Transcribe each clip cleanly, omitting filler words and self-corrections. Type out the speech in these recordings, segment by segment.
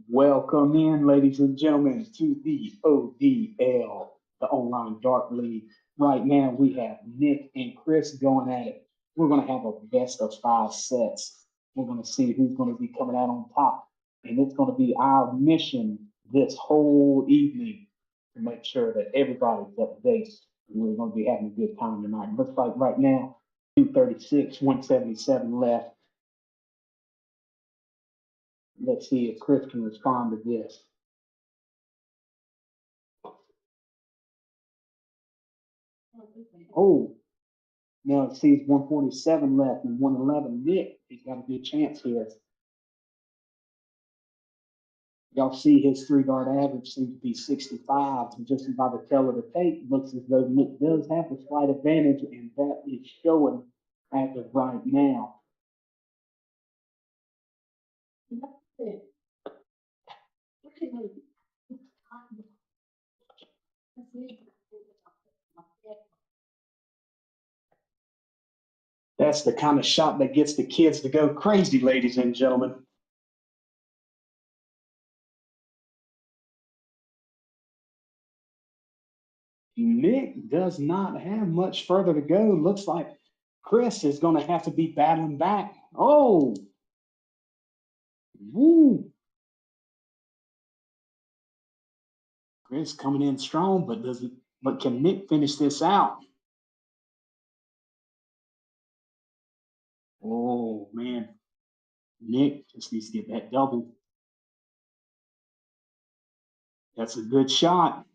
Welcome in, ladies and gentlemen, to the ODL, the Online Dart League. Right now, we have Nick and Chris going at it. We're going to have a best of 5 sets. We're going to see who's going to be coming out on top. And it's going to be our mission this whole evening to make sure that everybody's up to date. We're going to be having a good time tonight. Looks like right now, 236, 177 left. Let's see if Chris can respond to this. Oh, now it sees 147 left and 111. Nick, he's got a good chance here. Y'all see his 3-dart average seems to be 65. And just by the tail of the tape, looks as though Nick does have a slight advantage, and that is showing as of right now. That's the kind of shot that gets the kids to go crazy, ladies and gentlemen. Nick does not have much further to go. Looks like Chris is going to have to be battling back. Oh, woo. Chris coming in strong, but can Nick finish this out? Oh, man. Nick just needs to get that double. That's a good shot.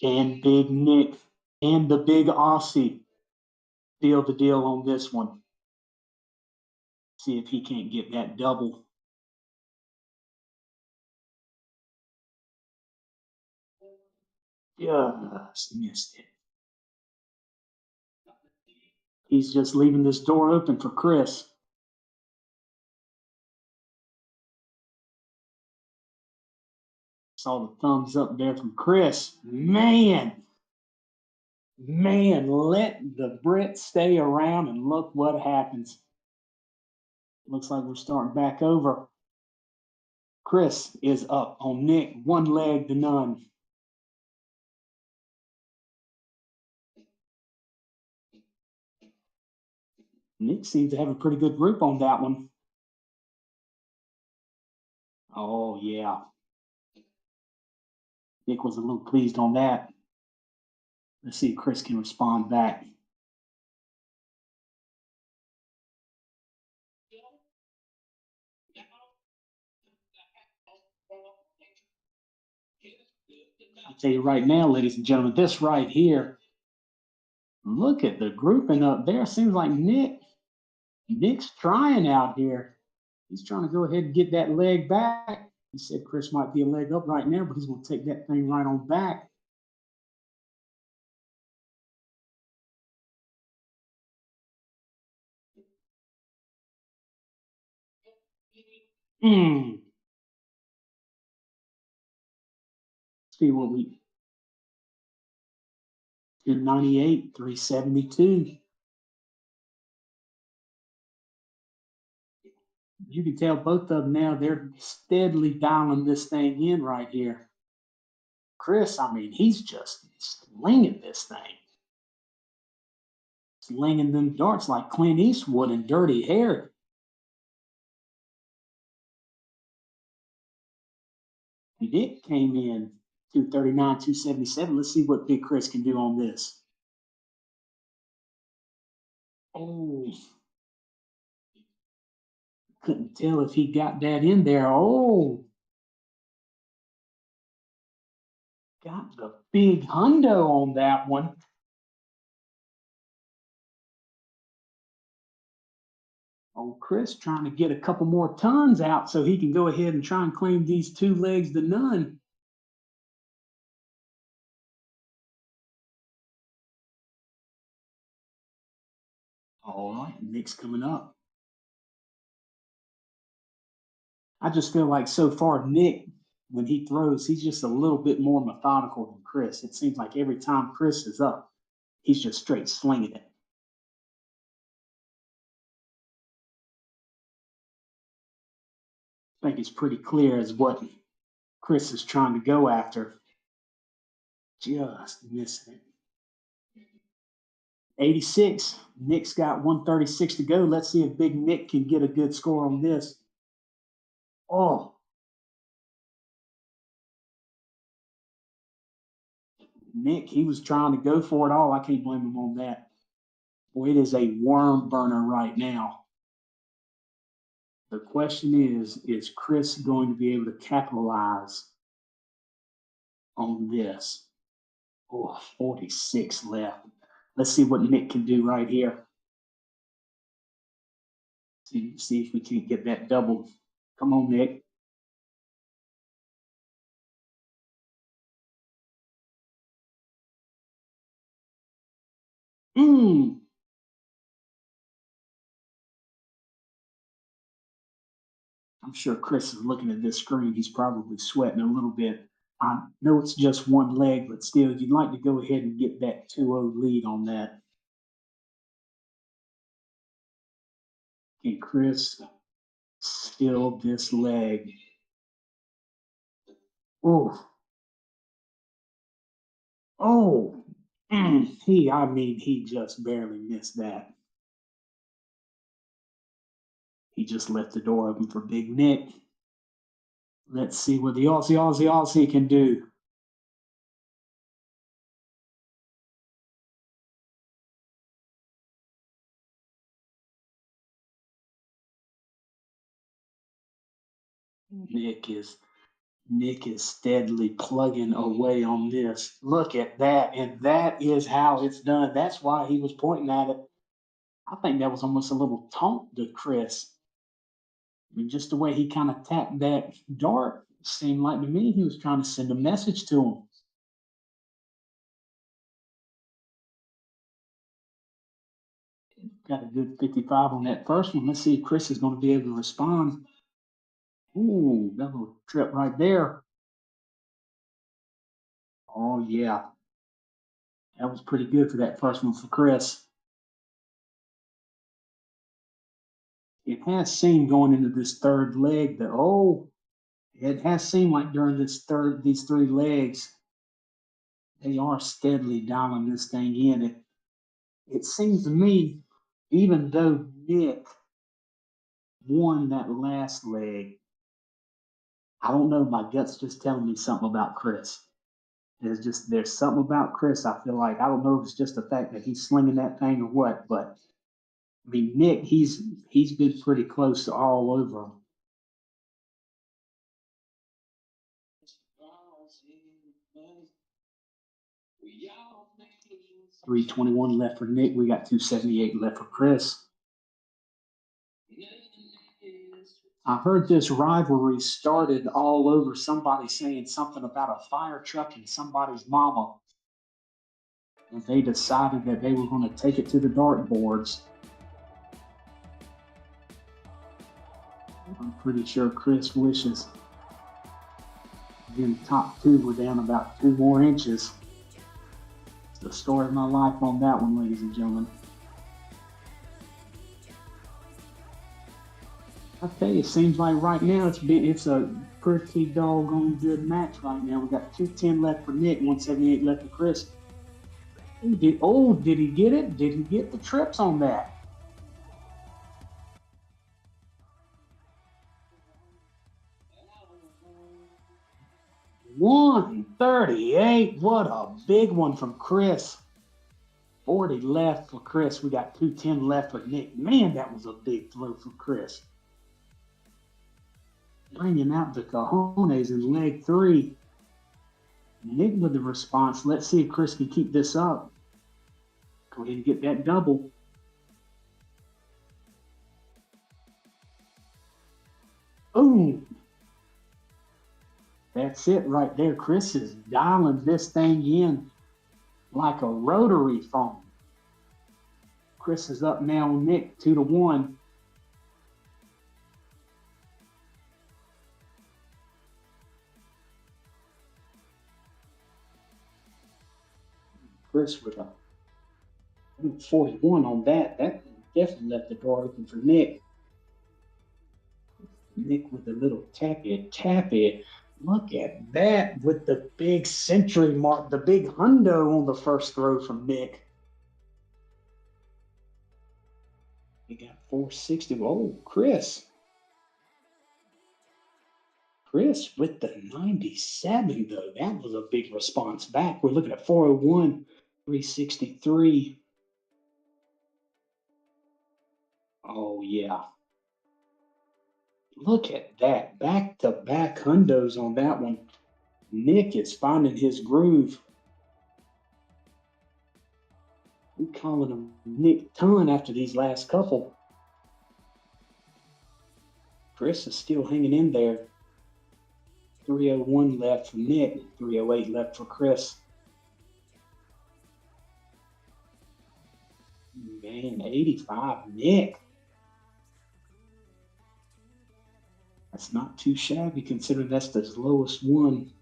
And Big Nick and the Big Aussie seal the deal on this one. See if he can't get that double. Just missed it. He's just leaving this door open for Chris. Saw the thumbs up there from Chris. Man, let the Brit stay around and look what happens. Looks like we're starting back over. Chris is up on Nick, 1 leg to none. Nick seems to have a pretty good grip on that one. Oh, yeah. Nick was a little pleased on that. Let's see if Chris can respond back. I'll tell you right now, ladies and gentlemen, this right here, look at the grouping up there. Seems like Nick's trying out here. He's trying to go ahead and get that leg back. He said Chris might be a leg up right now, but he's going to take that thing right on back. See what we 298, 372. You can tell both of them now, they're steadily dialing this thing in right here. Chris, I mean, he's just slinging this thing. Slinging them darts like Clint Eastwood in Dirty Harry. Nick came in 239, 277. Let's see what Big Chris can do on this. Oh, couldn't tell if he got that in there. Oh, got the big hundo on that one. Oh, Chris trying to get a couple more tons out so he can go ahead and try and claim these 2 legs to none. All right, Nick's coming up. I just feel like so far, Nick, when he throws, he's just a little bit more methodical than Chris. It seems like every time Chris is up, he's just straight slinging it. I think it's pretty clear as what Chris is trying to go after. Just missing it. 86. Nick's got 136 to go. Let's see if Big Nick can get a good score on this. Oh, Nick, he was trying to go for it all. I can't blame him on that. Boy, it is a worm burner right now. The question is Chris going to be able to capitalize on this? Oh, 46 left. Let's see what Nick can do right here. See if we can get that double. Come on, Nick. I'm sure Chris is looking at this screen. He's probably sweating a little bit. I know it's just one leg, but still, you'd like to go ahead and get that 2-0 lead on that. Can Chris steal this leg? Oh, oh, he just barely missed that. He just left the door open for Big Nick. Let's see what the Aussie can do. Nick is steadily plugging away on this. Look at that, and that is how it's done. That's why he was pointing at it. I think that was almost a little taunt to Chris. I mean, just the way he kind of tapped that dart seemed like to me he was trying to send a message to him. Got a good 55 on that first one. Let's see if Chris is going to be able to respond. Ooh, that little trip right there. Oh, yeah. That was pretty good for that first one for Chris. It has seemed going into this third leg that, it has seemed like during these three legs, they are steadily dialing this thing in. It seems to me, even though Nick won that last leg, I don't know. My gut's just telling me something about Chris. There's something about Chris. I feel like I don't know if it's just the fact that he's slinging that thing or what, but I mean Nick, he's been pretty close to all over him. 321 left for Nick. We got 278 left for Chris. I heard this rivalry started all over somebody saying something about a fire truck and somebody's mama. And they decided that they were going to take it to the dartboards. I'm pretty sure Chris wishes. Again, top two were down about 2 more inches. It's the story of my life on that one, ladies and gentlemen. I tell you, it seems like right now it's a pretty doggone good match right now. We got 210 left for Nick, 178 left for Chris. Did he get it? Did he get the trips on that? $138. What a big one from Chris. 40 left for Chris. We got 210 left for Nick. Man, that was a big throw for Chris. Bringing out the cojones in leg 3. Nick with the response. Let's see if Chris can keep this up. Go ahead and get that double. Boom. That's it right there. Chris is dialing this thing in like a rotary phone. Chris is up now on Nick 2-1. Chris with a 41 on that. That definitely left the door open for Nick. Nick with a little tap it, tap it. Look at that with the big century mark, the big hundo on the first throw from Nick. He got 460. Oh, Chris. Chris with the 97, though. That was a big response back. We're looking at 401, 363. Oh, yeah. Look at that. Back-to-back hundos on that one. Nick is finding his groove. We're calling him Nick Ton after these last couple. Chris is still hanging in there. 301 left for Nick, 308 left for Chris. Man, 85 Nick. That's not too shabby considering that's the lowest one.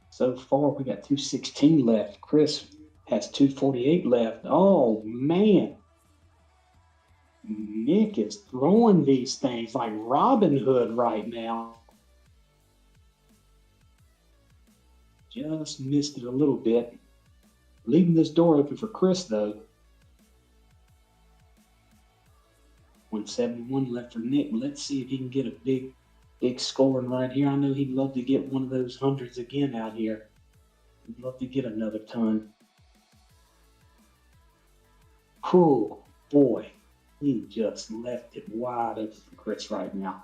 So far, we got 216 left. Chris has 248 left. Oh, man. Nick is throwing these things like Robin Hood right now. Just missed it a little bit. Leaving this door open for Chris, though. 171 left for Nick. Let's see if he can get a big scoring right here. I know he'd love to get one of those hundreds again out here. He'd love to get another ton. Cool, boy. He just left it wide open for Chris right now.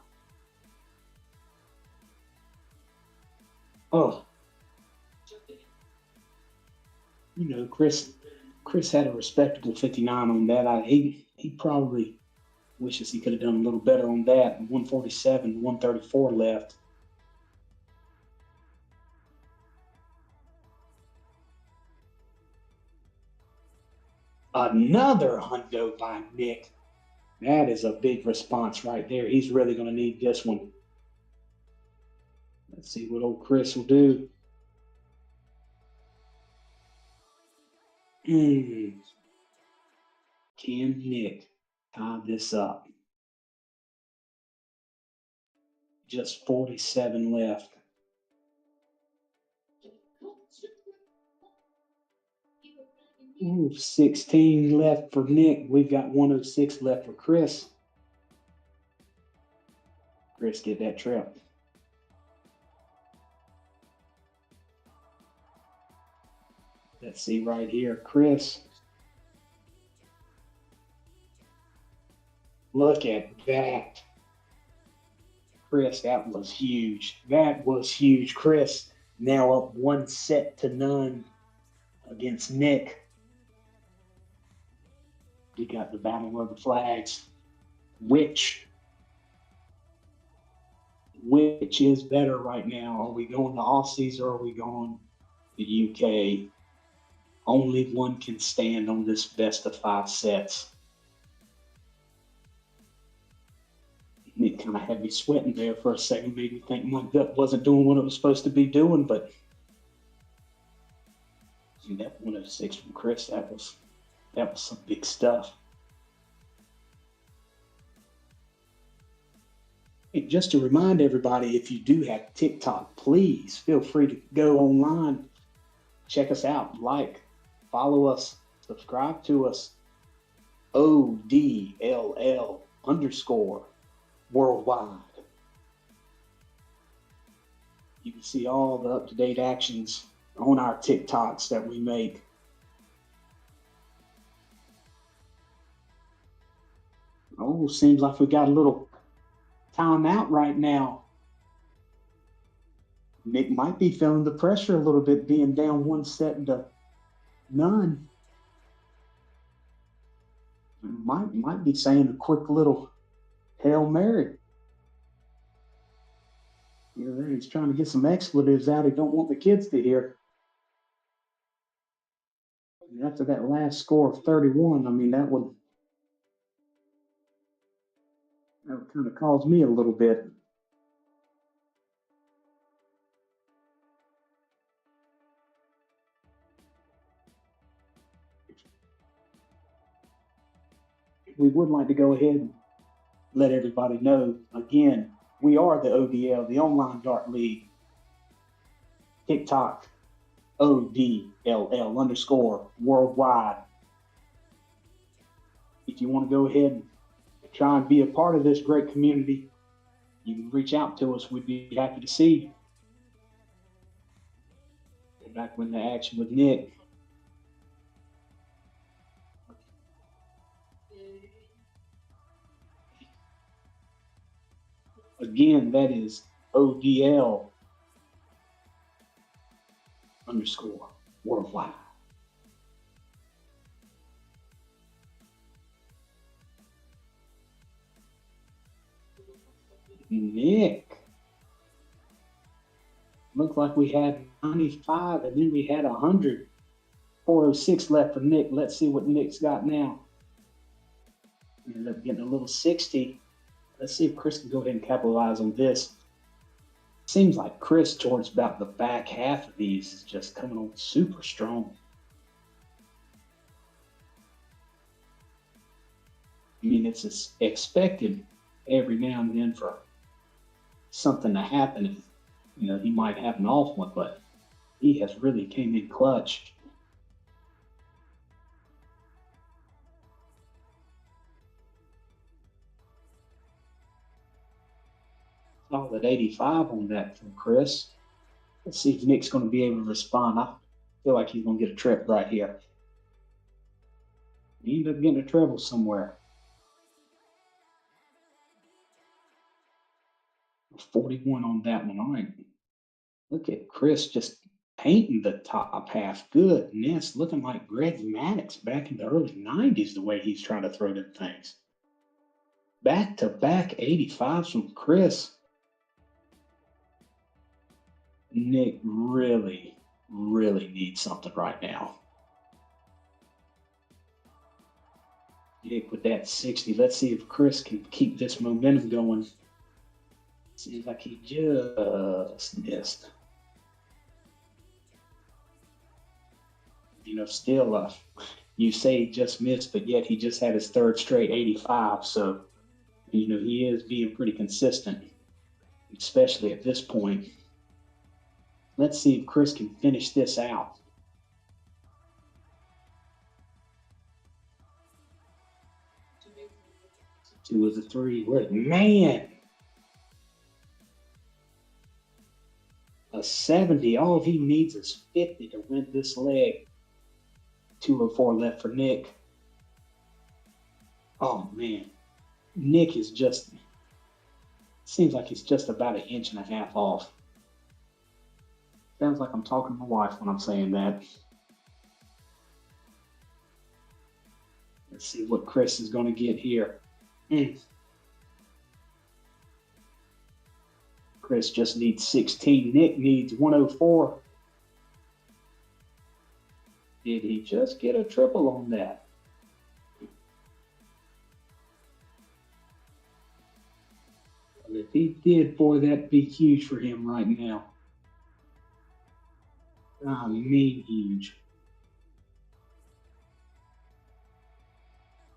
Oh. You know, Chris had a respectable 59 on that. He probably wishes he could have done a little better on that. 147, 134 left. Another hundo by Nick. That is a big response right there. He's really going to need this one. Let's see what old Chris will do. Can Nick tie this up? Just 47 left. Ooh, 16 left for Nick. We've got 106 left for Chris. Chris, get that trip. Let's see right here. Chris. Look at that. Chris, that was huge. That was huge. Chris now up 1-0 against Nick. We got the battle of the flags. Which is better right now? Are we going to Aussies or are we going to the UK? Only one can stand on this best of 5 sets. It kind of had me sweating there for a second, made me think my gut wasn't doing what it was supposed to be doing, but that 106 from Chris, that was some big stuff. Hey, just to remind everybody, if you do have TikTok, please feel free to go online, check us out, like, follow us, subscribe to us, ODLL _ worldwide. You can see all the up-to-date actions on our TikToks that we make. Oh, seems like we got a little time out right now. Nick might be feeling the pressure a little bit, being down 1-0. Might be saying a quick little Hail Mary. You know, he's trying to get some expletives out he don't want the kids to hear. And after that last score of 31, I mean, that would kind of cause me a little bit. We would like to go ahead and let everybody know again, we are the ODL, the Online Dart League. TikTok, ODLL _ worldwide. If you want to go ahead and try and be a part of this great community, you can reach out to us. We'd be happy to see you. Go back in the action with Nick. Again, that is ODL _ worldwide. Nick. Looked like we had 95 and then we had 100. 406 left for Nick. Let's see what Nick's got now. We ended up getting a little 60. Let's see if Chris can go ahead and capitalize on this. Seems like Chris, towards about the back half of these, is just coming on super strong. I mean, it's expected every now and then for something to happen. You know, he might have an off one, but he has really came in clutch. Solid 85 on that from Chris. Let's see if Nick's going to be able to respond. I feel like he's going to get a trip right here. He ended up getting a treble somewhere. 41 on that one. All right. Look at Chris just painting the top half. Goodness, looking like Greg Maddox back in the early 90s, the way he's trying to throw them things. Back-to-back 85s from Chris. Nick really needs something right now. Nick with that 60. Let's see if Chris can keep this momentum going. Seems like he just missed. You know, still, you say he just missed, but yet he just had his third straight 85. So, you know, he is being pretty consistent, especially at this point. Let's see if Chris can finish this out. Two of the three. Man! A 70. All he needs is 50 to win this leg. 204 left for Nick. Oh, man. Nick is just, seems like he's just about an inch and a half off. Sounds like I'm talking to my wife when I'm saying that. Let's see what Chris is going to get here. Chris just needs 16. Nick needs 104. Did he just get a triple on that? Well, if he did, boy, that'd be huge for him right now. I mean, huge.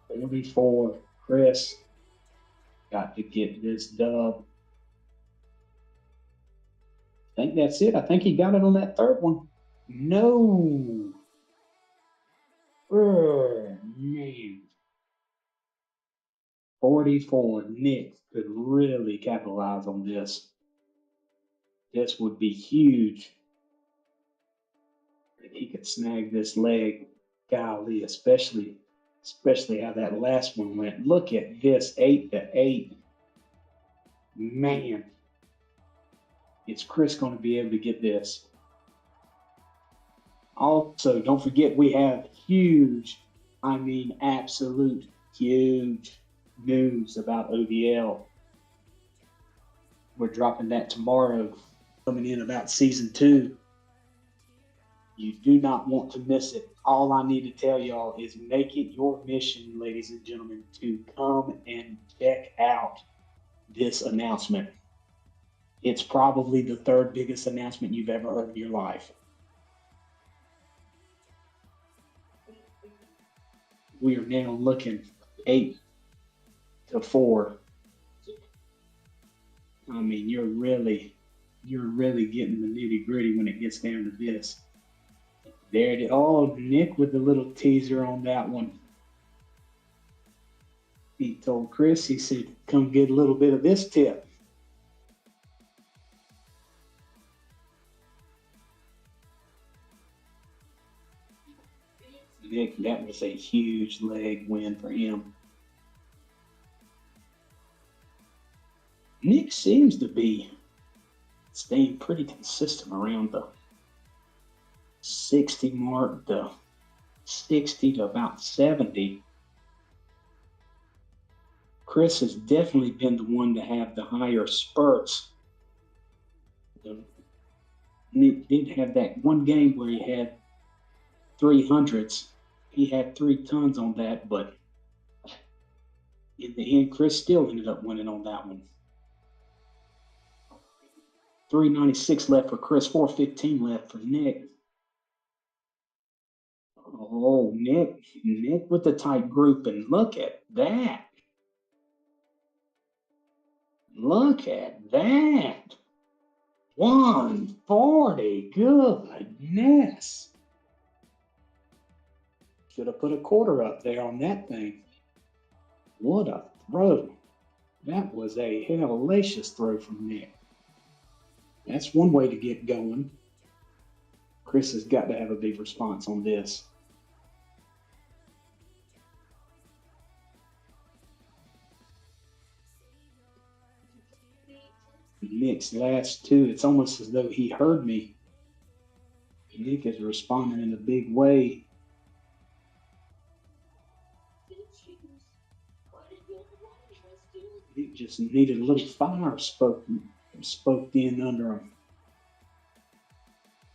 44, Chris. Got to get this dub. I think that's it. I think he got it on that third one. No. Oh, man. 44. Nick could really capitalize on this. This would be huge. If he could snag this leg, golly, especially how that last one went. Look at this, 8-8. Man, is Chris going to be able to get this? Also, don't forget we have huge, I mean absolute huge news about ODL. We're dropping that tomorrow, coming in about season 2. You do not want to miss it. All I need to tell y'all is make it your mission, ladies and gentlemen, to come and check out this announcement. It's probably the third biggest announcement you've ever heard in your life. We are now looking 8-4 I mean, you're really getting the nitty gritty when it gets down to this. There it is. Oh, Nick with the little teaser on that one. He told Chris, he said, come get a little bit of this tip. Nick, that was a huge leg win for him. Nick seems to be staying pretty consistent around the 60 mark, the 60 to about 70. Chris has definitely been the one to have the higher spurts. Nick did have that one game where he had 300s. He had 3 tons on that, but in the end, Chris still ended up winning on that one. 396 left for Chris, 415 left for Nick. Oh, Nick with the tight group, and look at that. Look at that. 140, goodness. Should have put a quarter up there on that thing. What a throw. That was a hellacious throw from Nick. That's one way to get going. Chris has got to have a big response on this. Nick's last 2, it's almost as though he heard me. Nick is responding in a big way. Nick just needed a little fire spoke in under him.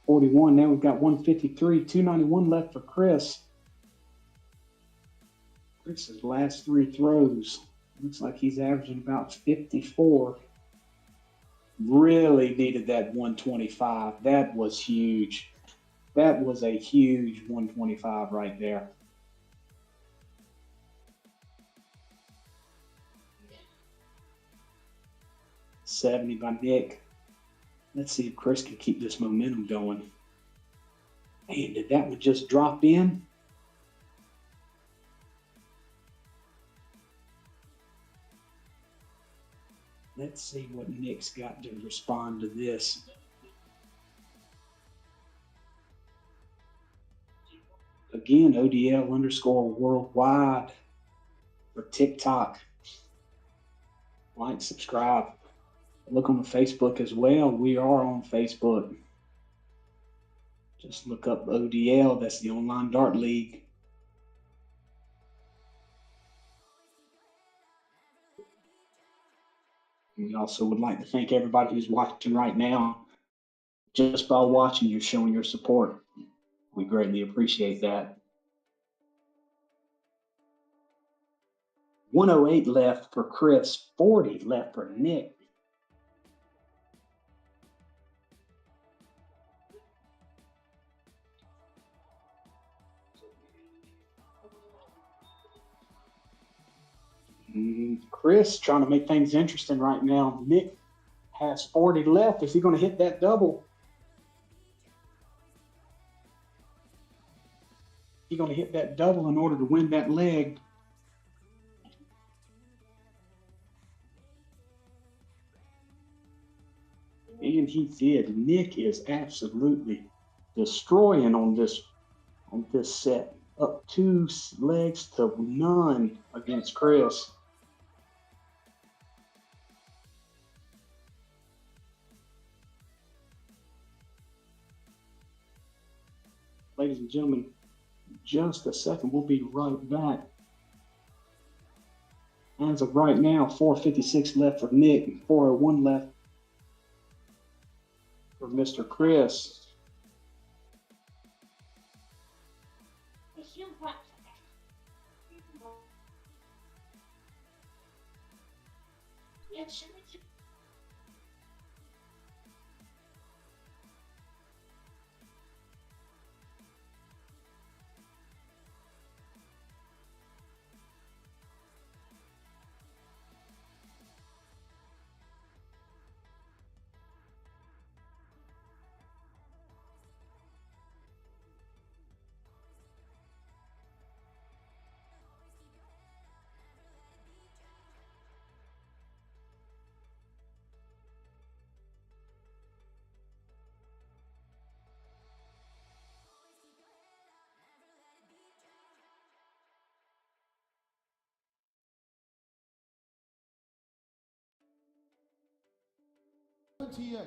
41, now we've got 153, 291 left for Chris. Chris's last 3 throws. Looks like he's averaging about 54. Really needed that 125. That was huge. That was a huge 125 right there. $70 by Nick. Let's see if Chris can keep this momentum going. Man, did that one just drop in? Let's see what Nick's got to respond to this. Again, ODL _worldwide for TikTok. Like, subscribe. Look on the Facebook as well. We are on Facebook. Just look up ODL. That's the Online Dart League. We also would like to thank everybody who's watching right now. Just by watching, you're showing your support. We greatly appreciate that. 108 left for Chris, 40 left for Nick. Chris trying to make things interesting right now. Nick has 40 left. Is he going to hit that double? He's going to hit that double in order to win that leg. And he did. Nick is absolutely destroying on this set. Up 2 legs to none against Chris. Ladies and gentlemen, just a second. We'll be right back. As of right now, 456 left for Nick, 401 left for Mr. Chris. 28.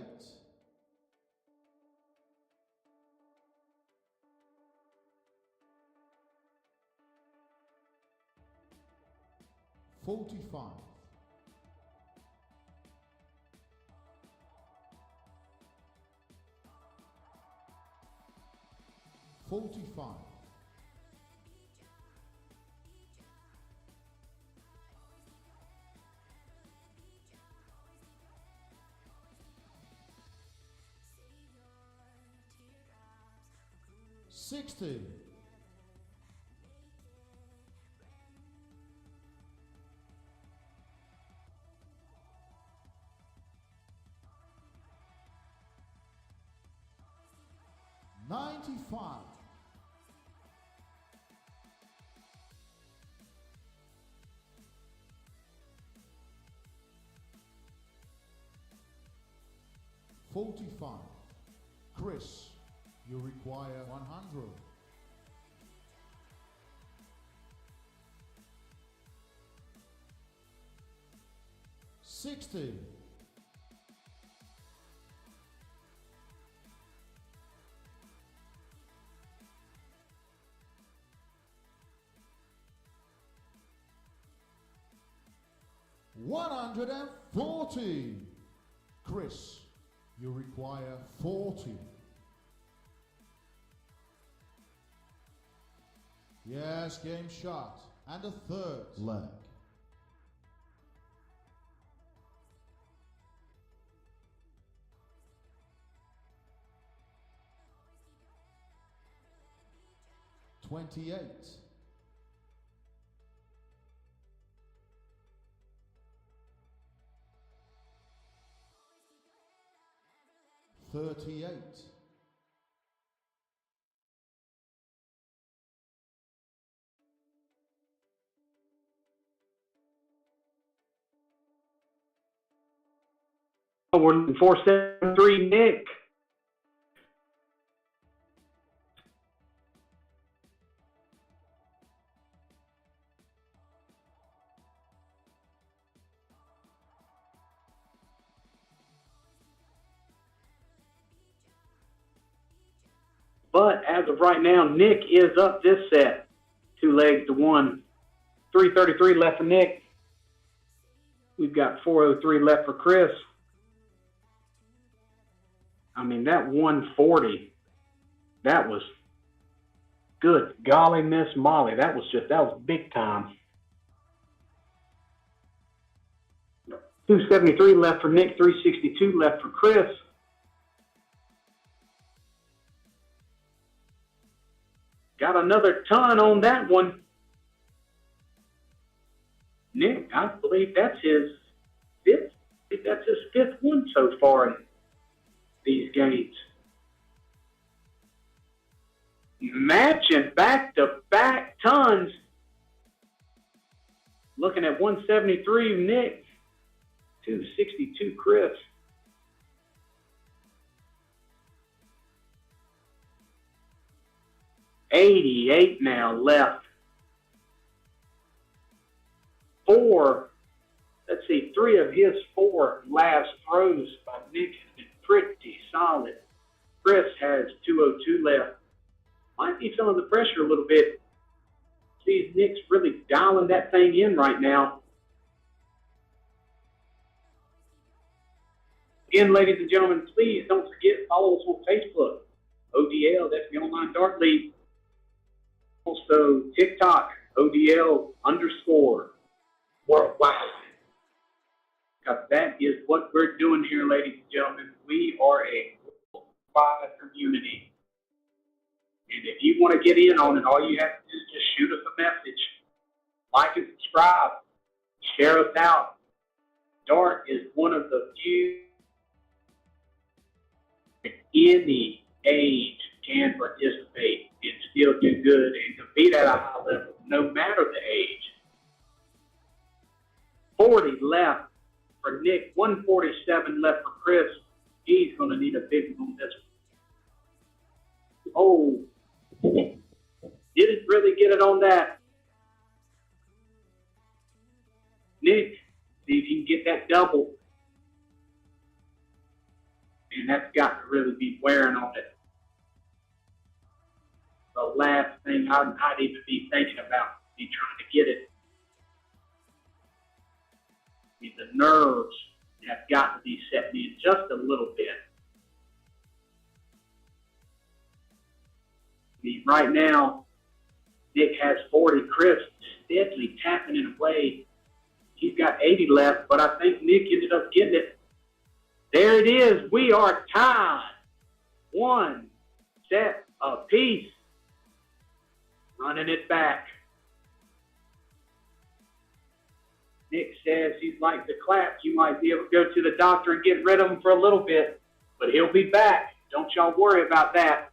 45. 45. 60. 95. 45. Chris, you require 100. 60. 140. Chris, you require 40. Yes, game shot. And a third leg. $28. 38. 473, Nick. But as of right now, Nick is up this set. 2 legs to 1. 333 left for Nick. We've got 403 left for Chris. I mean, that 140, that was good. Golly, Miss Molly, that was big time. 273 left for Nick, 362 left for Chris. Got another ton on that one. Nick, I believe that's his fifth. That's his fifth one so far in these games. Matching back-to-back tons. Looking at 173 Nick, 262 Chris. $88 now left. 3 of his 4 last throws by Nick have been pretty solid. Chris has 202 left. Might be feeling the pressure a little bit. See, Nick's really dialing that thing in right now. Again, ladies and gentlemen, please don't forget, follow us on Facebook. ODL, that's the Online Dart League. Also, TikTok, ODL_worldwide. Because that is what we're doing here, ladies and gentlemen. We are a worldwide community. And if you want to get in on it, all you have to do is just shoot us a message. Like and subscribe. Share us out. Dart is one of the few any age can participate and still do good and compete at a high level, no matter the age. 40 left for Nick, 147 left for Chris. He's going to need a big one on this one. Oh, didn't really get it on that. Nick, see if you can get that double. and that's got to really be wearing on it. The last thing I'd even be thinking about be trying to get it. I mean, the nerves have got to be setting in just a little bit. I mean, right now, Nick has 40. Chris steadily tapping it away. He's got 80 left, but I think Nick ended up getting it. There it is. We are tied. 1 set apiece. Running it back. Nick says he'd like to clap. You might be able to go to the doctor and get rid of him for a little bit, but he'll be back. Don't y'all worry about that.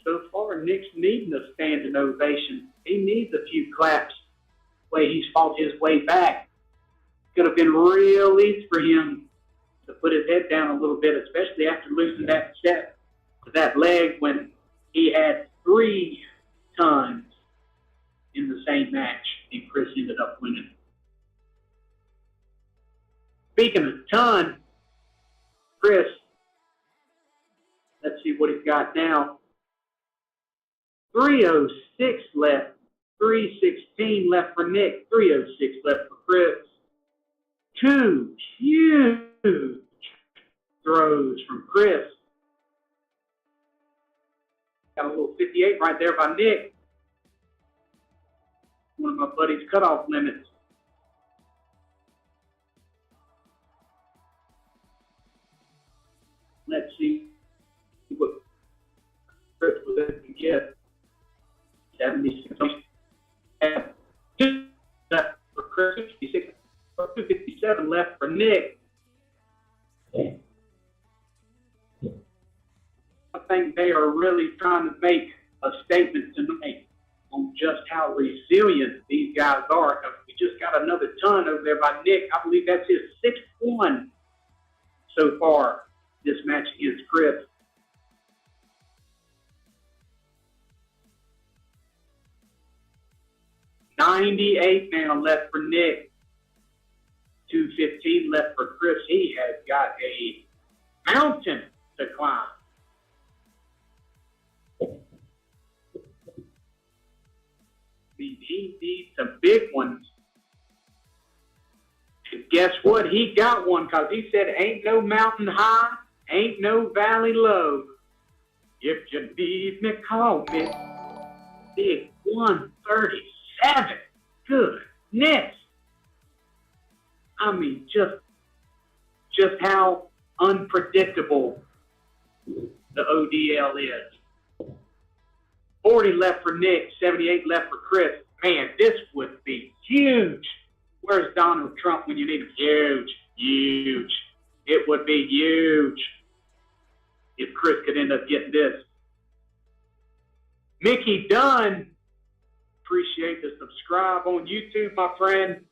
So far, Nick's needing a standing ovation. He needs a few claps the way he's fought his way back. Could have been real easy for him to put his head down a little bit, especially after losing that set to that leg when he had 3 tons in the same match, and Chris ended up winning. Speaking of ton, Chris, let's see what he's got now. 306 left, 316 left for Nick, 306 left for Chris. 2 huge throws from Chris. Got a little 58 right there by Nick. One of my buddy's cutoff limits. Let's see what Chris was able to get. 76 left for Chris, 56, 257 left for Nick. I think they are really trying to make a statement tonight on just how resilient these guys are. We just got another ton over there by Nick. I believe that's his 6th one so far this match against Chris. $98 now left for Nick. 215 left for Chris. He has got a mountain to climb. He needs some big ones. And guess what? He got one because he said, ain't no mountain high, ain't no valley low. If you need me, call me. Big 137. Goodness. I mean, just how unpredictable the ODL is. 40 left for Nick, 78 left for Chris. Man, this would be huge. Where's Donald Trump when you need him? Huge, huge. It would be huge if Chris could end up getting this. Mickey Dunn, appreciate the subscribe on YouTube, my friend.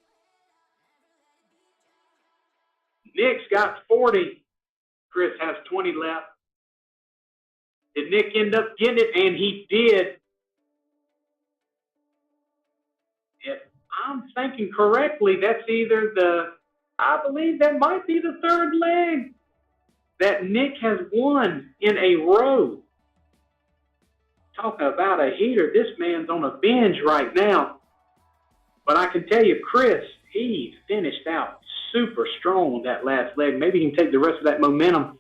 Nick's got 40. Chris has 20 left. Did Nick end up getting it? And he did. If I'm thinking correctly, that's either I believe that might be the 3rd leg that Nick has won in a row. Talking about a heater. This man's on a binge right now. But I can tell you, Chris, he finished out super strong on that last leg. Maybe he can take the rest of that momentum,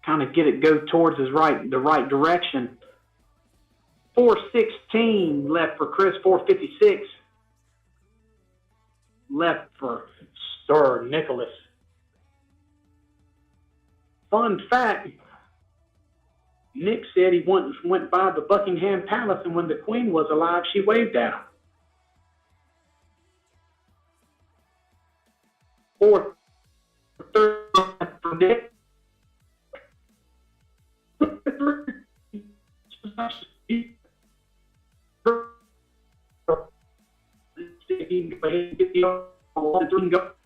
kind of get it go towards the right direction. 416 left for Chris, 456 left for Sir Nicholas. Fun fact, Nick said he went by the Buckingham Palace, and when the Queen was alive, she waved at him. 430 for Nick.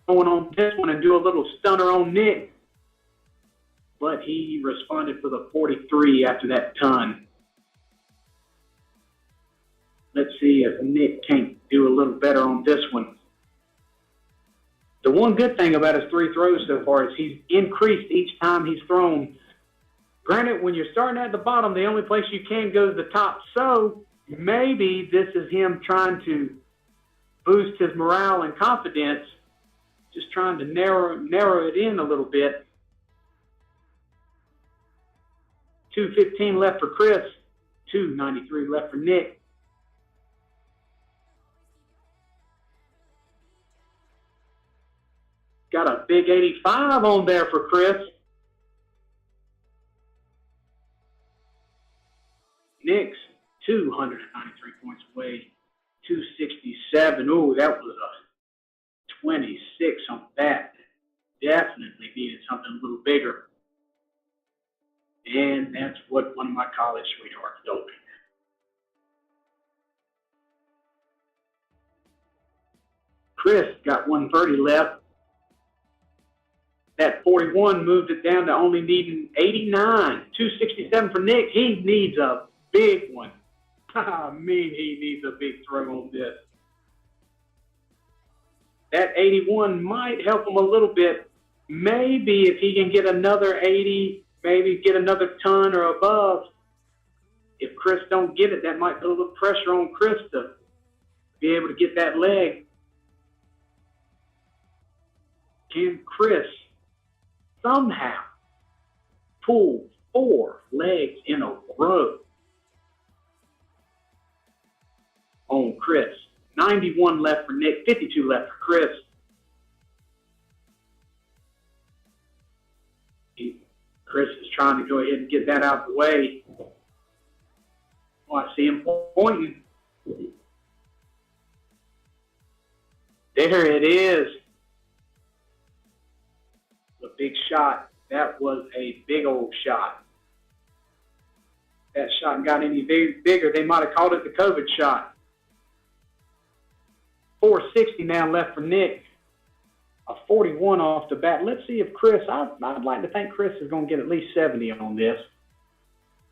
Going on this one and do a little stunner on Nick. But he responded for the 43 after that ton. Let's see if Nick can't do a little better on this one. The one good thing about his 3 throws so far is he's increased each time he's thrown. Granted, when you're starting at the bottom, the only place you can go is the top. So maybe this is him trying to boost his morale and confidence, just trying to narrow it in a little bit. 2:15 left for Chris, 2:93 left for Nick. Got a big 85 on there for Chris. Nick's 293 points away, 267. Ooh, that was a 26 on that. Definitely needed something a little bigger. And that's what one of my college sweethearts told me. Chris got 130 left. That 41 moved it down to only needing 89. 267 for Nick. He needs a big one. I mean, he needs a big throw on this. That 81 might help him a little bit. Maybe if he can get another 80, maybe get another ton or above. If Chris don't get it, that might put a little pressure on Chris to be able to get that leg. Can Chris somehow pull 4 legs in a row on Chris? 91 left for Nick, 52 left for Chris. Chris is trying to go ahead and get that out of the way. Oh, I see him pointing. There it is. A big shot. That was a big old shot. That shot got any bigger, they might have called it the COVID shot. 460 now left for Nick. A 41 off the bat. Let's see if Chris, I'd like to think Chris is going to get at least 70 on this.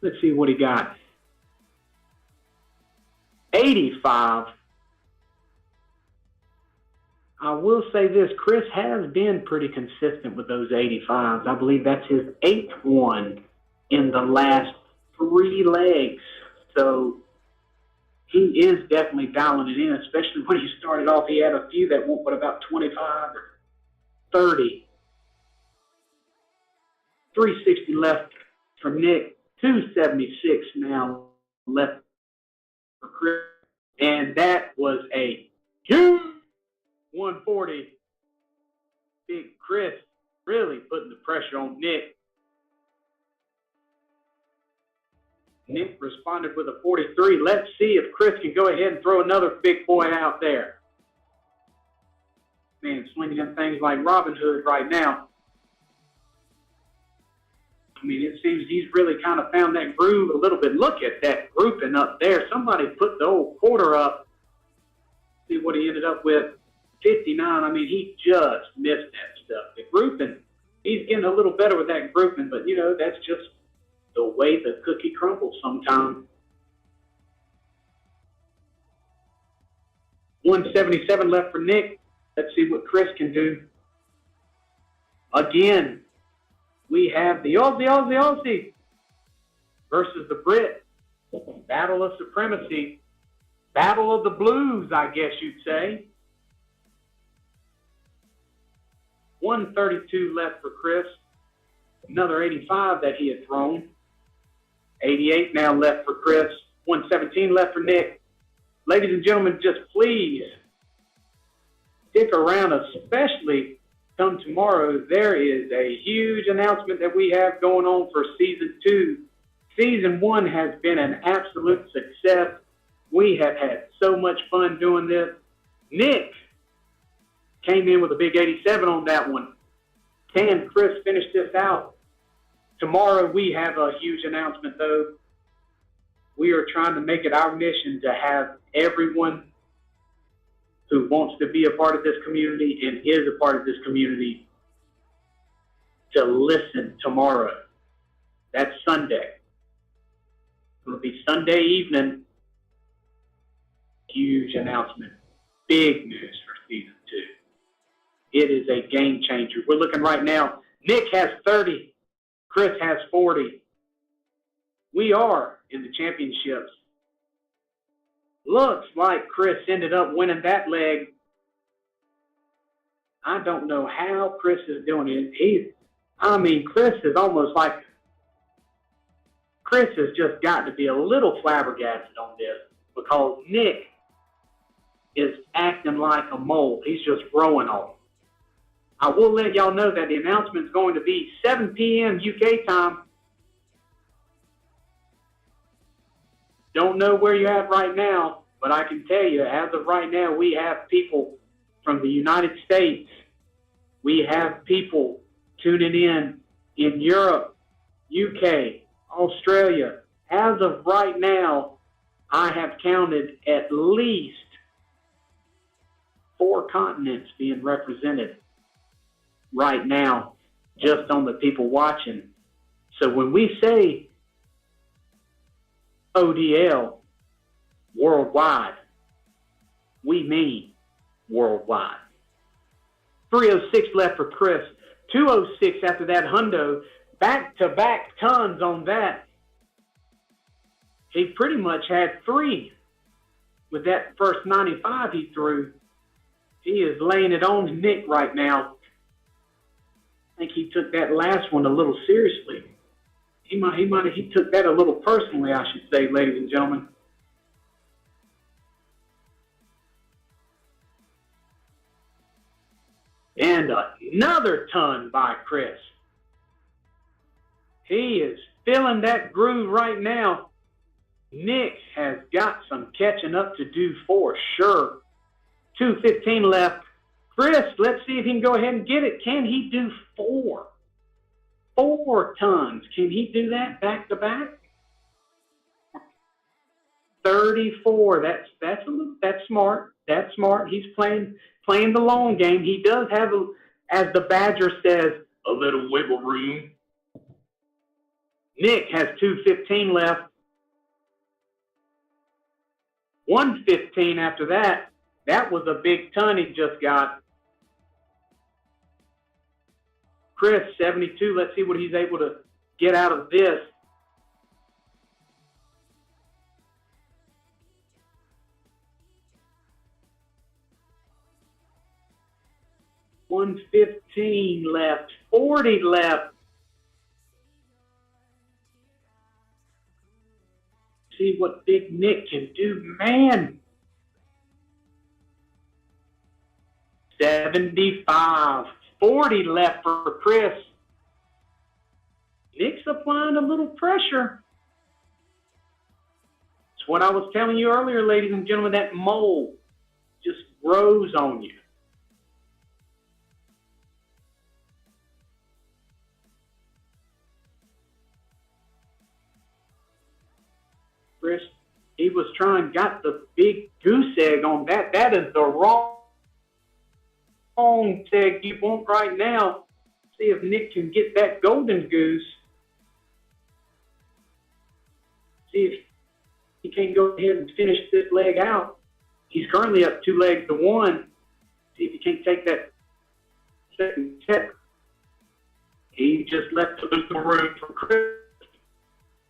Let's see what he got. 85. I will say this, Chris has been pretty consistent with those 85s. I believe that's his 8th one in the last 3 legs. So he is definitely dialing it in, especially when he started off. He had a few that went, about 25 or 30. 360 left for Nick. 276 now left for Chris. And that was a huge 140. Big Chris really putting the pressure on Nick. Nick responded with a 43. Let's see if Chris can go ahead and throw another big boy out there. Man, swinging them things like Robin Hood right now. I mean, it seems he's really kind of found that groove a little bit. Look at that grouping up there. Somebody put the old quarter up. See what he ended up with. 59. I mean, he just missed that stuff. The grouping, he's getting a little better with that grouping, but, you know, that's just the way the cookie crumbles sometimes. 177 left for Nick. Let's see what Chris can do. Again, we have the Aussie versus the Brit. Battle of supremacy. Battle of the blues, I guess you'd say. 132 left for Chris. Another 85 that he had thrown. 88 now left for Chris. 117 left for Nick. Ladies and gentlemen, just please stick around, especially come tomorrow. There is a huge announcement that we have going on for Season 2. Season 1 has been an absolute success. We have had so much fun doing this. Nick came in with a big 87 on that one. Can Chris finish this out? Tomorrow we have a huge announcement, though. We are trying to make it our mission to have everyone who wants to be a part of this community and is a part of this community to listen tomorrow. That's Sunday. It'll be Sunday evening. Huge announcement. Big news for Season 2. it is a game changer. We're looking right now. Nick has 30. Chris has 40. We are in the championships. Looks like Chris ended up winning that leg. I don't know how Chris is doing it. Chris is almost like, Chris has just got to be a little flabbergasted on this because Nick is acting like a mole. He's just growing on him. I will let y'all know that the announcement is going to be 7 p.m. UK time. Don't know where you're at right now, but I can tell you, as of right now, we have people from the United States. We have people tuning in Europe, UK, Australia. As of right now, I have counted at least 4 continents being represented right now, just on the people watching. So when we say ODL worldwide, we mean worldwide. 306 left for Chris. 206 after that hundo. Back-to-back tons on that. He pretty much had 3 with that first 95 he threw. He is laying it on Nick right now. I think he took that last one a little seriously. He took that a little personally, I should say, ladies and gentlemen. And another ton by Chris. He is feeling that groove right now. Nick has got some catching up to do for sure. 2:15 left. Chris, let's see if he can go ahead and get it. Can he do 4? 4 tons. Can he do that back to back? 34. That's smart. That's smart. He's playing the long game. He does have, as the Badger says, a little wiggle room. Nick has 2:15 left. 1:15 after that. That was a big ton he just got. Chris, 72. Let's see what he's able to get out of this. $115 left. 40 left. See what Big Nick can do. Man. 75. 40 left for Chris. Nick's applying a little pressure. It's what I was telling you earlier, ladies and gentlemen, that mole just grows on you. Chris, he was got the big goose egg on that. That is the wrong egg you want right now. See if Nick can get that golden goose. See if he can go ahead and finish this leg out. He's currently up 2 legs to 1. See if he can't take that second set. He just left a little room for Chris.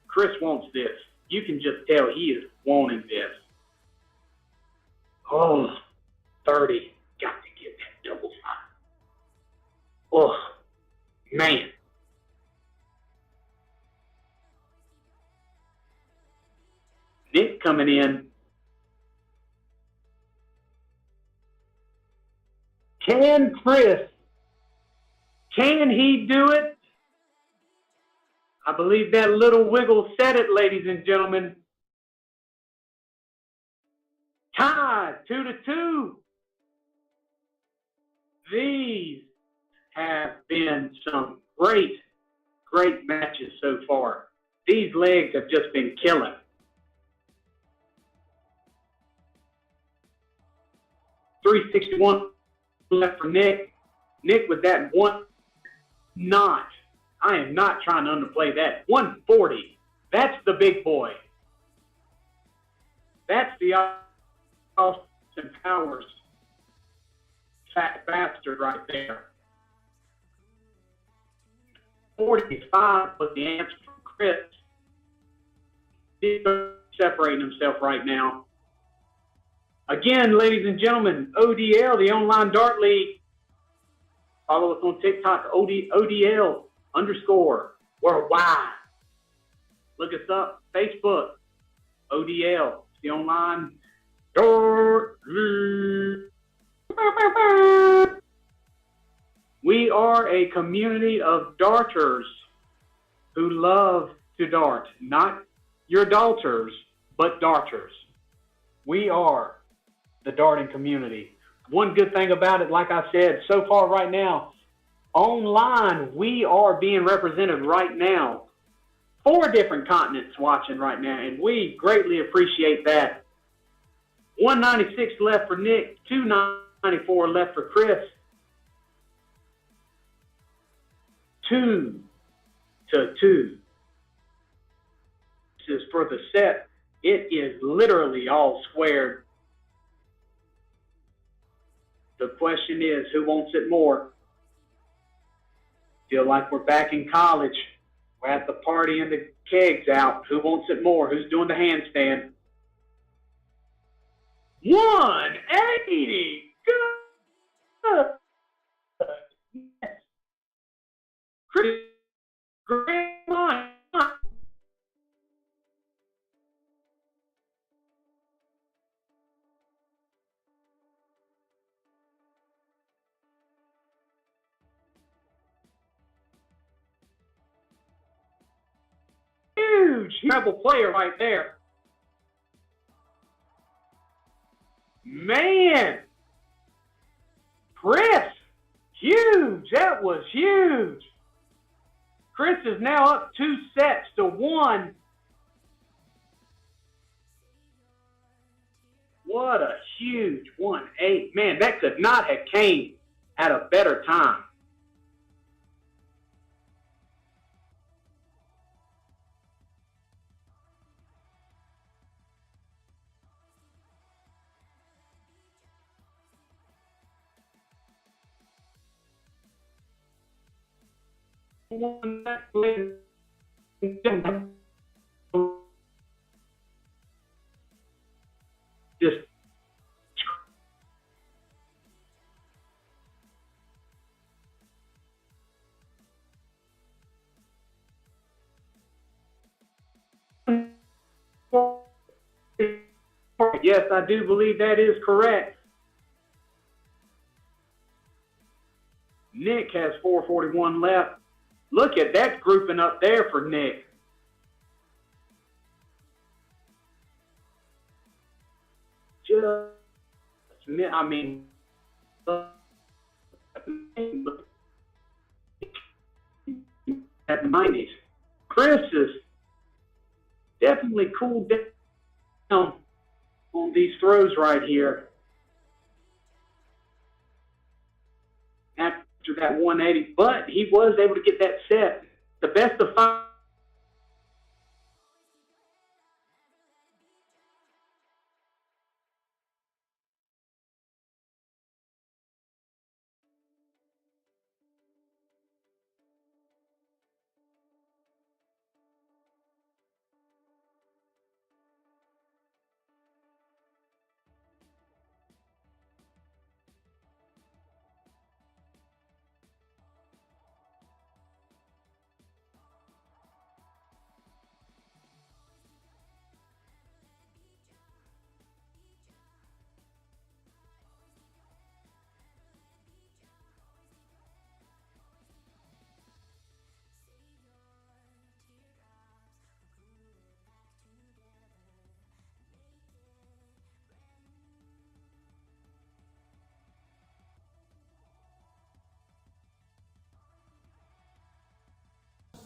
Chris wants this. You can just tell he is wanting this. Oh, 30. Got to get that double 5. Oh, man. Nick coming in. Can he do it? I believe that little wiggle said it, ladies and gentlemen. Tied 2-2. These have been some great matches so far. These legs have just been killing. $361 left for Nick. Nick with that one knot. I am not trying to underplay that. 140. That's the big boy. That's the Austin Powers fat bastard right there. 45 was the answer from Chris. He's separating himself right now. Again, ladies and gentlemen, ODL, the Online Dart League. Follow us on TikTok, ODL _ worldwide. Look us up, Facebook, ODL, the Online Dart League. We are a community of darters who love to dart. Not your adulters, but darters. We are the darting community. One good thing about it, like I said, so far right now, online, we are being represented right now. 4 different continents watching right now, and we greatly appreciate that. 196 left for Nick, 294 left for Chris. 2-2. This is for the set. It is literally all squared. The question is, who wants it more? Feel like we're back in college. We're at the party and the keg's out. Who wants it more? Who's doing the handstand? 180. Good. Yes. Chris, great line. Huge rebel player right there. Man, Chris, huge. That was huge. Chris is now up 2 sets to 1. What a huge 1-8. Man, that could not have came at a better time. Just yes, I do believe that is correct. Nick has 441 left. Look at that grouping up there for Nick. I mean, at the 90s. Chris is definitely cooled down on these throws right here. After that 180, but he was able to get that set. The best of 5.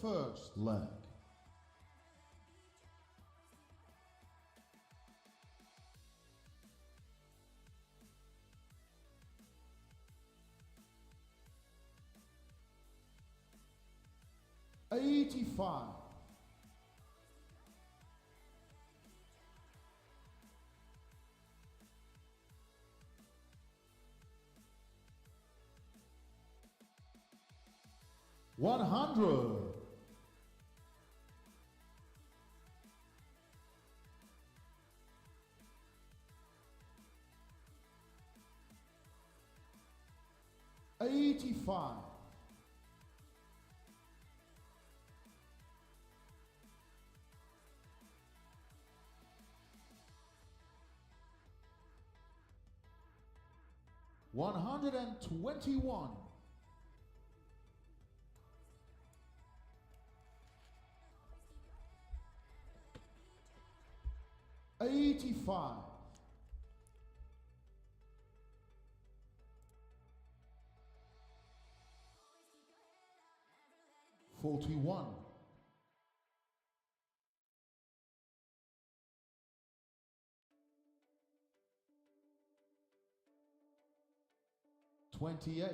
First leg. $85. 100. 85. 121. 85. 41. 28.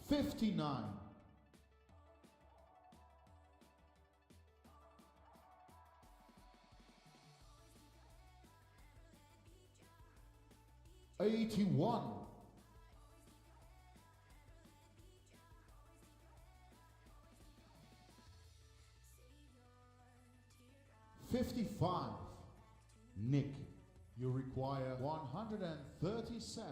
59. 81. 55. Nick, you require 137.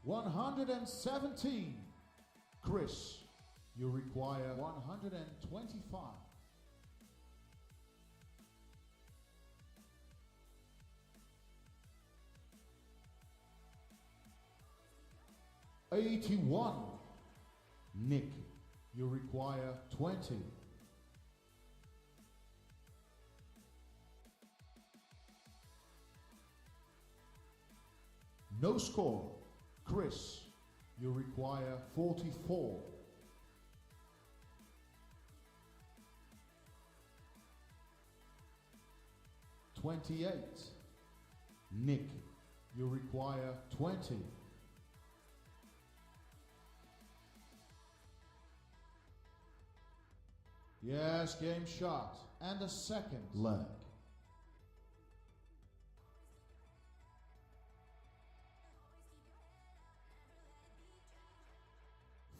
117. Chris, you require 125. 81. Nick, you require 20. No score. Chris, you require 44. 28. Nick, you require 20. Yes, game shot. And a second leg.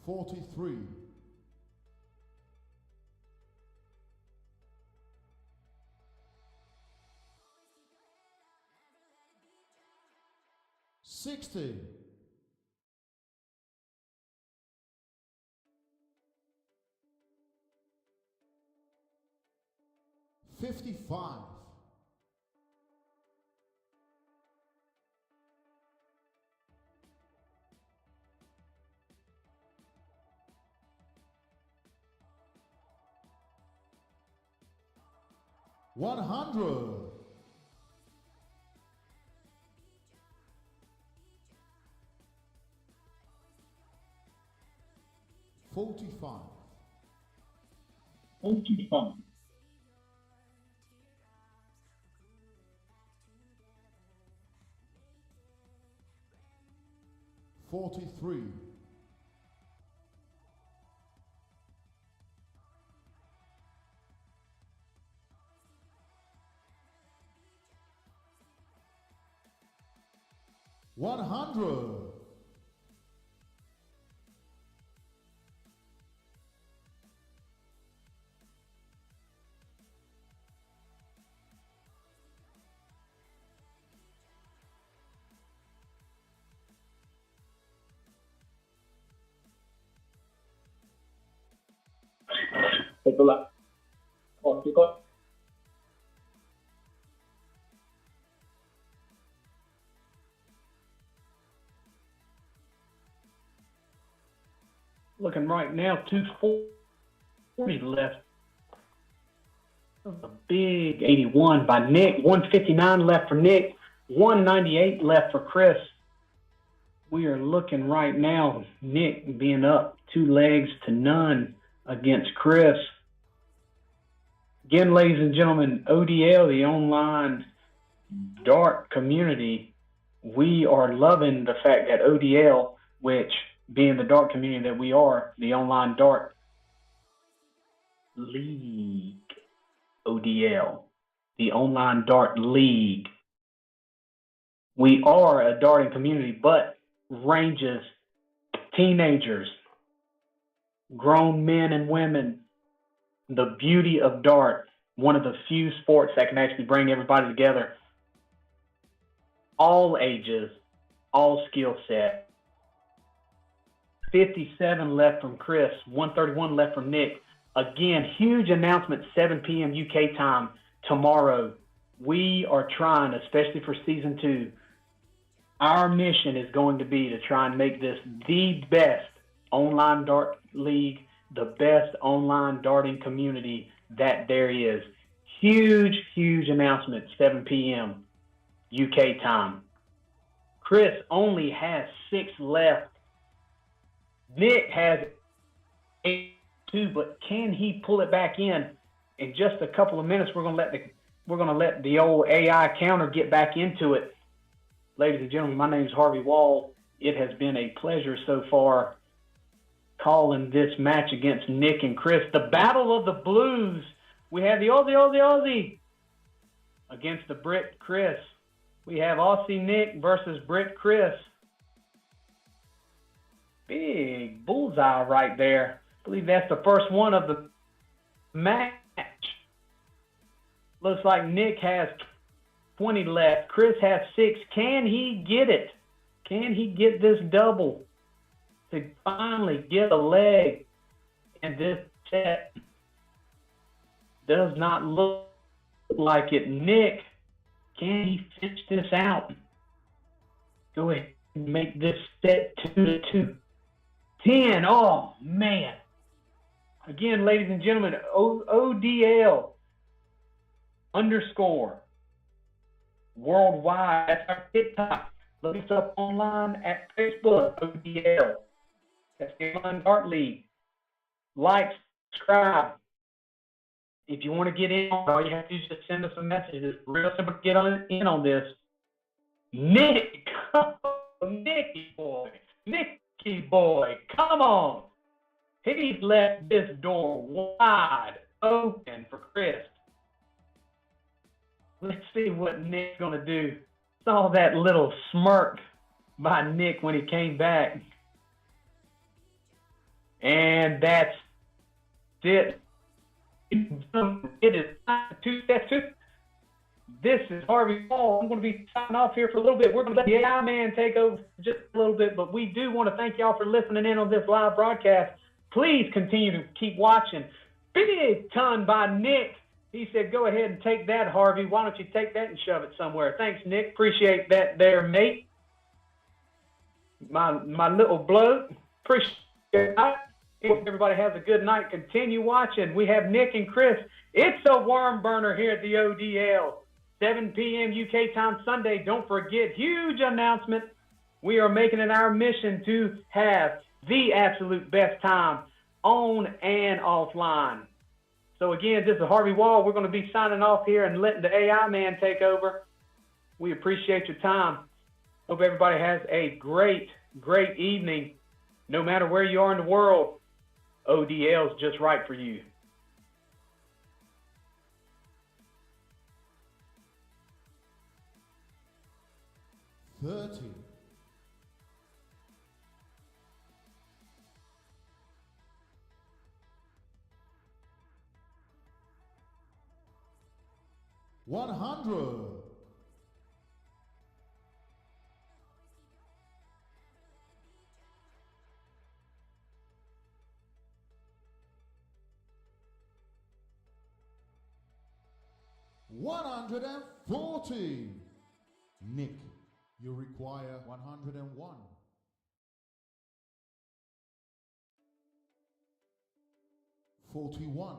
43. 60. 55. 100. 45. 45. 43. 100. ไปตัวละออกดีก่อน Looking right now, 240 left. A big 81 by Nick. 159 left for Nick. 198 left for Chris. We are looking right now, Nick being up 2 legs to none against Chris. Again, ladies and gentlemen, ODL, the online dart community, we are loving the fact that ODL, which being the dart community that we are, the online dart league, ODL, the online dart league. We are a darting community, but ranges teenagers, grown men and women. The beauty of dart, one of the few sports that can actually bring everybody together. All ages, all skill set. 57 left from Chris, 131 left from Nick. Again, huge announcement, 7 p.m. UK time tomorrow. We are trying, especially for season 2, our mission is going to be to try and make this the best online dart league, the best online darting community that there is. Huge, huge announcement, 7 p.m. UK time. Chris only has 6 left. Nick has 8 too, but can he pull it back in? In just a couple of minutes, we're gonna let the old AI counter get back into it. Ladies and gentlemen, my name is Harvey Wall. It has been a pleasure so far calling this match against Nick and Chris. The Battle of the Blues. We have the Aussie against the Brit Chris. We have Aussie Nick versus Brit Chris. Big bullseye right there. I believe that's the first one of the match. Looks like Nick has 20 left. Chris has 6. Can he get it? Can he get this double to finally get a leg in this set? Does not look like it. Nick, can he finish this out? Go ahead and make this set 2-2. 10. Oh, man. Again, ladies and gentlemen, ODL _ worldwide. That's our TikTok. Look us up online at Facebook, ODL. That's the Online Dart League. Like, subscribe. If you want to get in, all you have to do is just send us a message. It's real simple to get in on this. Nick, Nicky boy, come on. He's left this door wide open for Chris. Let's see what Nick's going to do. Saw that little smirk by Nick when he came back. And that's it. It is 2 sets. This is Harvey Wall. I'm going to be signing off here for a little bit. We're going to let the AI man take over just a little bit, but we do want to thank y'all for listening in on this live broadcast. Please continue to keep watching. Big ton by Nick. He said, go ahead and take that, Harvey. Why don't you take that and shove it somewhere? Thanks, Nick. Appreciate that there, mate. My little bloke. Appreciate it. Hope everybody has a good night. Continue watching. We have Nick and Chris. It's a worm burner here at the ODL. 7 p.m. UK time Sunday. Don't forget, huge announcement. We are making it our mission to have the absolute best time on and offline. So again, this is Harvey Wall. We're going to be signing off here and letting the AI man take over. We appreciate your time. Hope everybody has a great, great evening. No matter where you are in the world, ODL is just right for you. $30. 100. 140. Nick, you require 101. 41.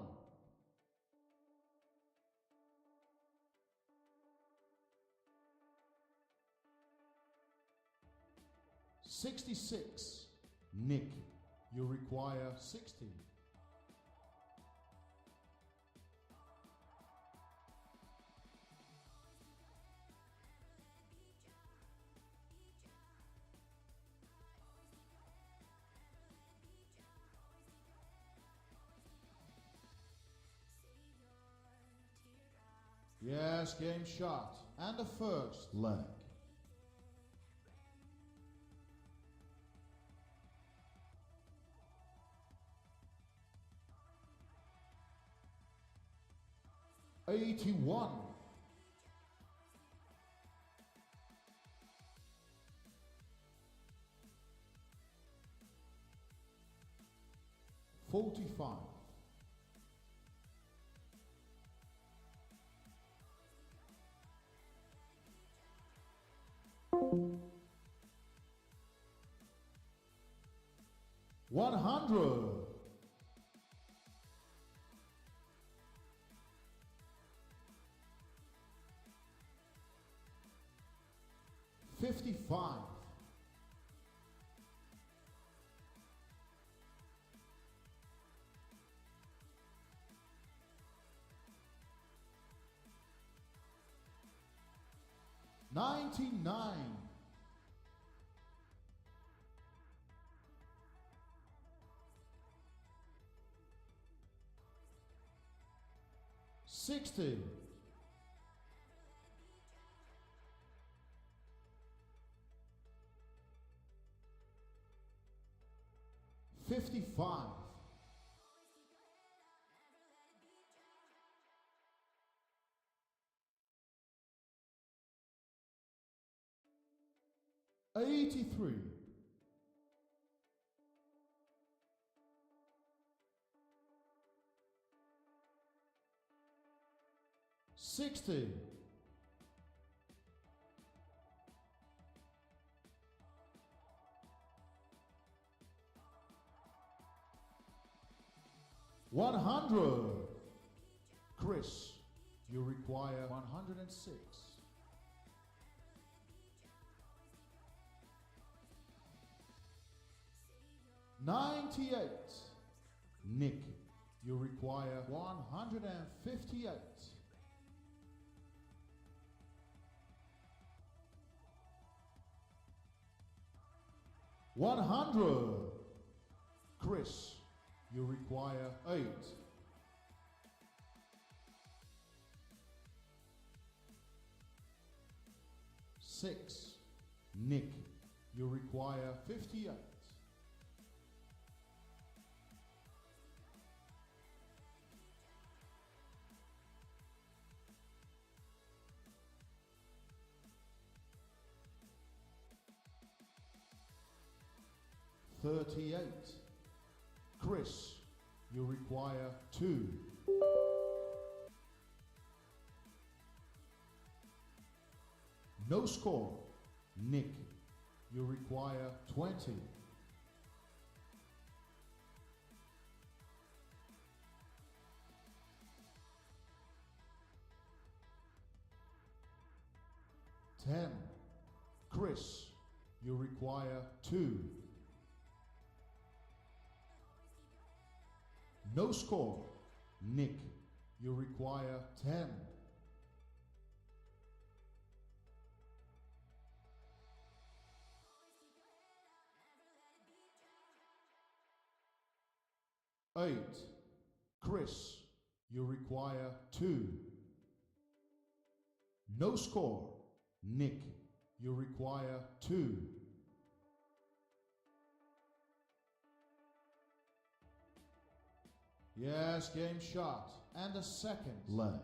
66. Nick, you require 60. Yes, game shot. And the first leg. '81. 45. 100. 55. 99. 60. 55. 83. 60. 100. Chris, you require 106. 98. Nick, you require 158. 100. Chris, you require 8. 6. Nick, you require 58. 38. Chris, you require 2. 'No score. Nick, you require 20. 10. Chris, you require 2. 'No score. Nick, you require 10. 8. Chris, you require 2. 'No score. Nick, you require 2. Yes, game shot. And the second leg.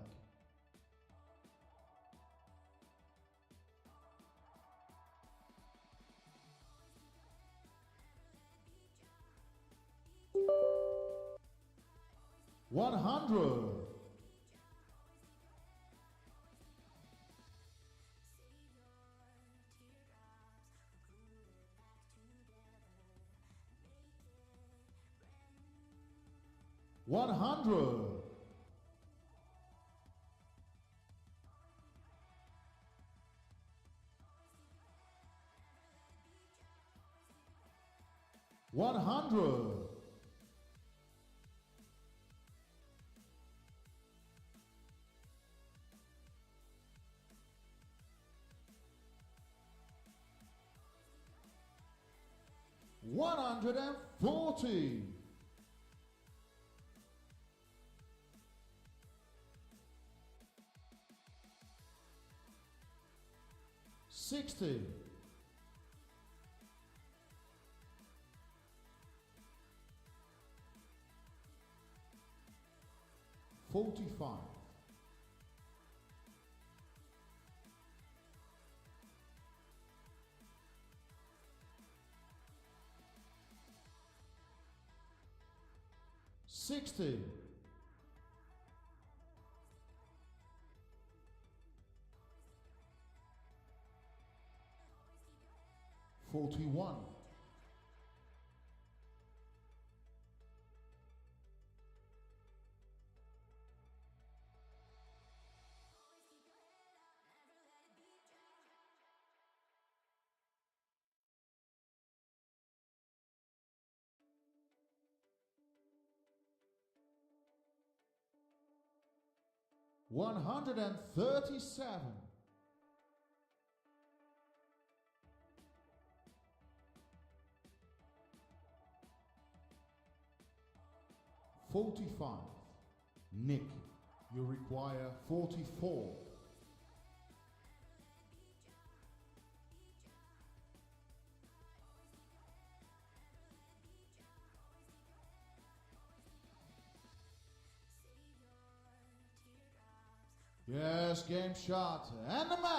$100. 100. 100. 140. 60. 45. 60. 41. 137. 45. Nick, you require 44. 'Yes, game shot, and the match.